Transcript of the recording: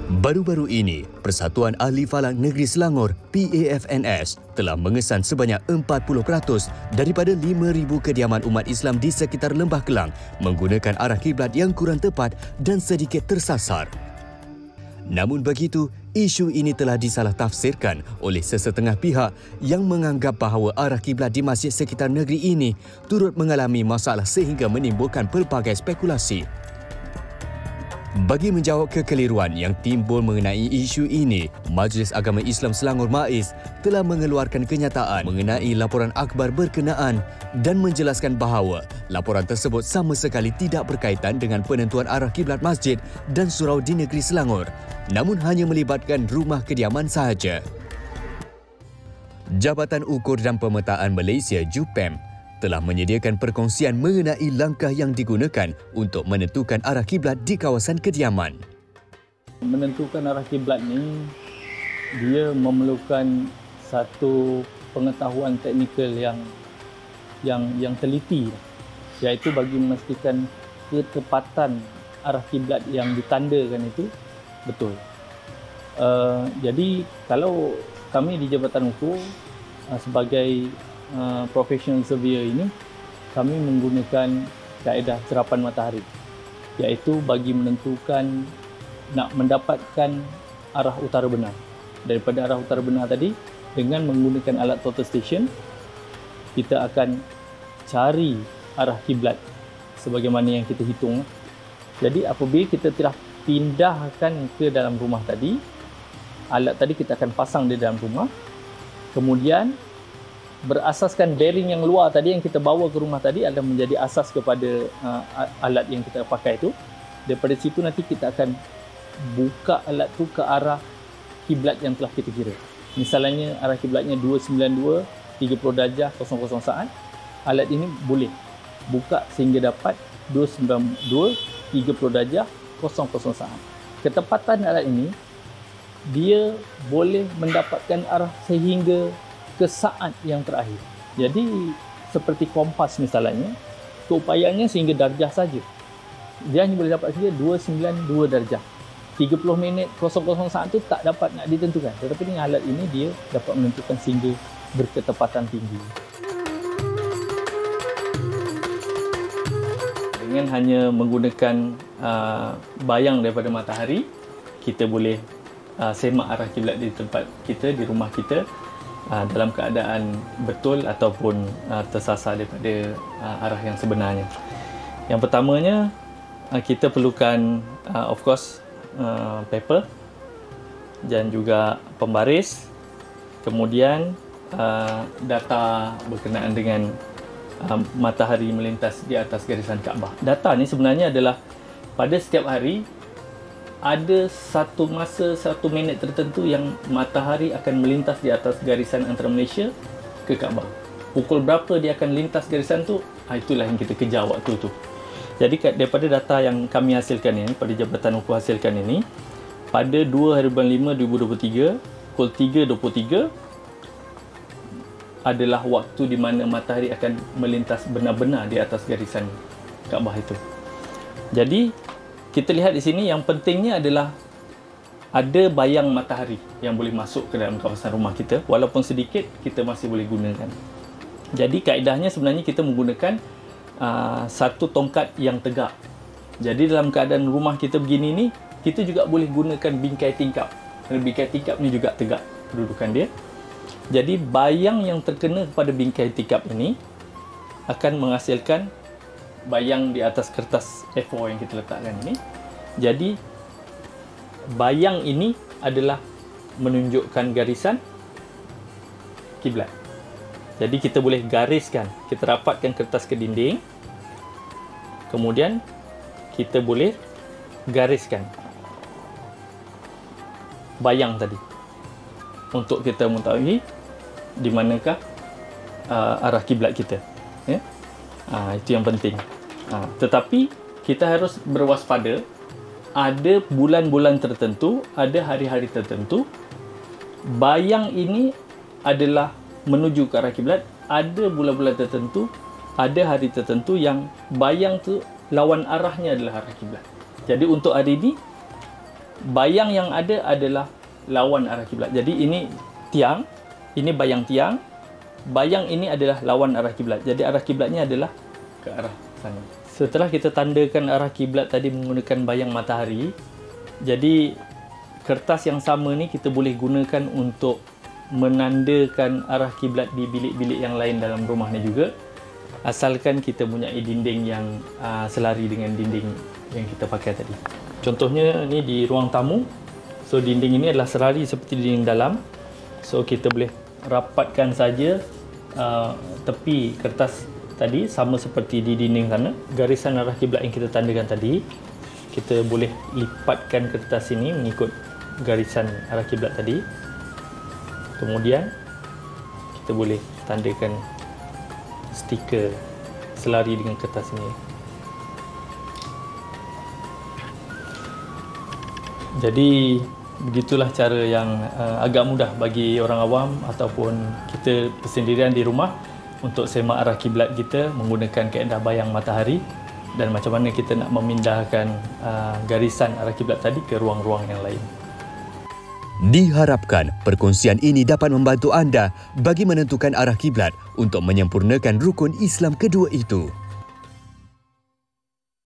Baru-baru ini, Persatuan Ahli Falak Negeri Selangor (PAFNS) telah mengesan sebanyak 40% daripada 5,000 kediaman umat Islam di sekitar Lembah Kelang menggunakan arah kiblat yang kurang tepat dan sedikit tersasar. Namun begitu, isu ini telah disalah tafsirkan oleh sesetengah pihak yang menganggap bahawa arah kiblat di masjid sekitar negeri ini turut mengalami masalah sehingga menimbulkan pelbagai spekulasi. Bagi menjawab kekeliruan yang timbul mengenai isu ini, Majlis Agama Islam Selangor MAIS telah mengeluarkan kenyataan mengenai laporan akhbar berkenaan dan menjelaskan bahawa laporan tersebut sama sekali tidak berkaitan dengan penentuan arah kiblat masjid dan surau di negeri Selangor, namun hanya melibatkan rumah kediaman sahaja. Jabatan Ukur dan Pemetaan Malaysia (JUPEM) telah menyediakan perkongsian mengenai langkah yang digunakan untuk menentukan arah kiblat di kawasan kediaman. Menentukan arah kiblat ni, dia memerlukan satu pengetahuan teknikal yang teliti, iaitu bagi memastikan ketepatan arah kiblat yang ditandakan itu betul. Jadi kalau kami di Jabatan Ukur sebagai professional surveyor ini, kami menggunakan kaedah serapan matahari, iaitu bagi menentukan nak mendapatkan arah utara benar. Daripada arah utara benar tadi, dengan menggunakan alat total station, kita akan cari arah kiblat sebagaimana yang kita hitung. Jadi apabila kita telah pindahkan ke dalam rumah tadi, alat tadi kita akan pasang di dalam rumah, kemudian berasaskan bearing yang luar tadi yang kita bawa ke rumah tadi adalah menjadi asas kepada alat yang kita pakai itu. Daripada situ nanti kita akan buka alat tu ke arah kiblat yang telah kita kira. Misalnya arah kiblatnya 292 30 darjah 00 saat. Alat ini boleh buka sehingga dapat 292 30 darjah 00 saat. Ketepatan alat ini dia boleh mendapatkan arah sehingga ke saat yang terakhir. Jadi seperti kompas misalnya, keupayaannya sehingga darjah saja. Dia hanya boleh dapat sehingga 292 darjah. 30 minit 00 saat itu tak dapat nak ditentukan. Tetapi dengan alat ini dia dapat menentukan sehingga berketepatan tinggi. Dengan hanya menggunakan bayang daripada matahari, kita boleh semak arah kiblat di tempat kita, di rumah kita, dalam keadaan betul ataupun tersasar daripada arah yang sebenarnya. Yang pertamanya, kita perlukan of course paper dan juga pembaris, kemudian data berkenaan dengan matahari melintas di atas garisan Kaabah. Data ni sebenarnya adalah pada setiap hari ada satu masa, satu minit tertentu yang matahari akan melintas di atas garisan antara Malaysia ke Kaabah. Pukul berapa dia akan lintas garisan tu, itulah yang kita kejar waktu tu. Jadi daripada data yang kami hasilkan ini, pada Jabatan Ukur hasilkan ini, pada 2 hari bulan 5 2023, pukul 3.23 adalah waktu di mana matahari akan melintas benar-benar di atas garisan Kaabah itu. Jadi kita lihat di sini yang pentingnya adalah ada bayang matahari yang boleh masuk ke dalam kawasan rumah kita, walaupun sedikit kita masih boleh gunakan. Jadi kaedahnya sebenarnya kita menggunakan satu tongkat yang tegak. Jadi dalam keadaan rumah kita begini ni, kita juga boleh gunakan bingkai tingkap. Kerana bingkai tingkap ni juga tegak kedudukan dia. Jadi bayang yang terkena kepada bingkai tingkap ini akan menghasilkan bayang di atas kertas A4 yang kita letakkan ini. Jadi bayang ini adalah menunjukkan garisan kiblat. Jadi kita boleh gariskan, kita rapatkan kertas ke dinding, kemudian kita boleh gariskan bayang tadi untuk kita mengetahui di manakah arah kiblat kita, ya? Itu yang penting. Tetapi kita harus berwaspada. Ada bulan-bulan tertentu, ada hari-hari tertentu, bayang ini adalah menuju ke arah kiblat. Ada bulan-bulan tertentu, ada hari tertentu yang bayang tu lawan arahnya adalah arah kiblat. Jadi untuk hari ini bayang yang ada adalah lawan arah kiblat. Jadi ini tiang, ini bayang tiang, bayang ini adalah lawan arah kiblat. Jadi arah kiblatnya adalah ke arah sana. Setelah kita tandakan arah kiblat tadi menggunakan bayang matahari, jadi kertas yang sama ni kita boleh gunakan untuk menandakan arah kiblat di bilik-bilik yang lain dalam rumah ni juga, asalkan kita mempunyai dinding yang selari dengan dinding yang kita pakai tadi. Contohnya ni di ruang tamu, so dinding ini adalah selari seperti dinding dalam, so kita boleh rapatkan saja tepi kertas tadi sama seperti di dinding sana. Garisan arah kiblat yang kita tandakan tadi, kita boleh lipatkan kertas ini mengikut garisan arah kiblat tadi. Kemudian kita boleh tandakan stiker selari dengan kertas ini. Jadi begitulah cara yang agak mudah bagi orang awam ataupun kita persendirian di rumah untuk semak arah kiblat kita menggunakan kaedah bayang matahari, dan macam mana kita nak memindahkan garisan arah kiblat tadi ke ruang-ruang yang lain. Diharapkan perkongsian ini dapat membantu anda bagi menentukan arah kiblat untuk menyempurnakan rukun Islam kedua itu.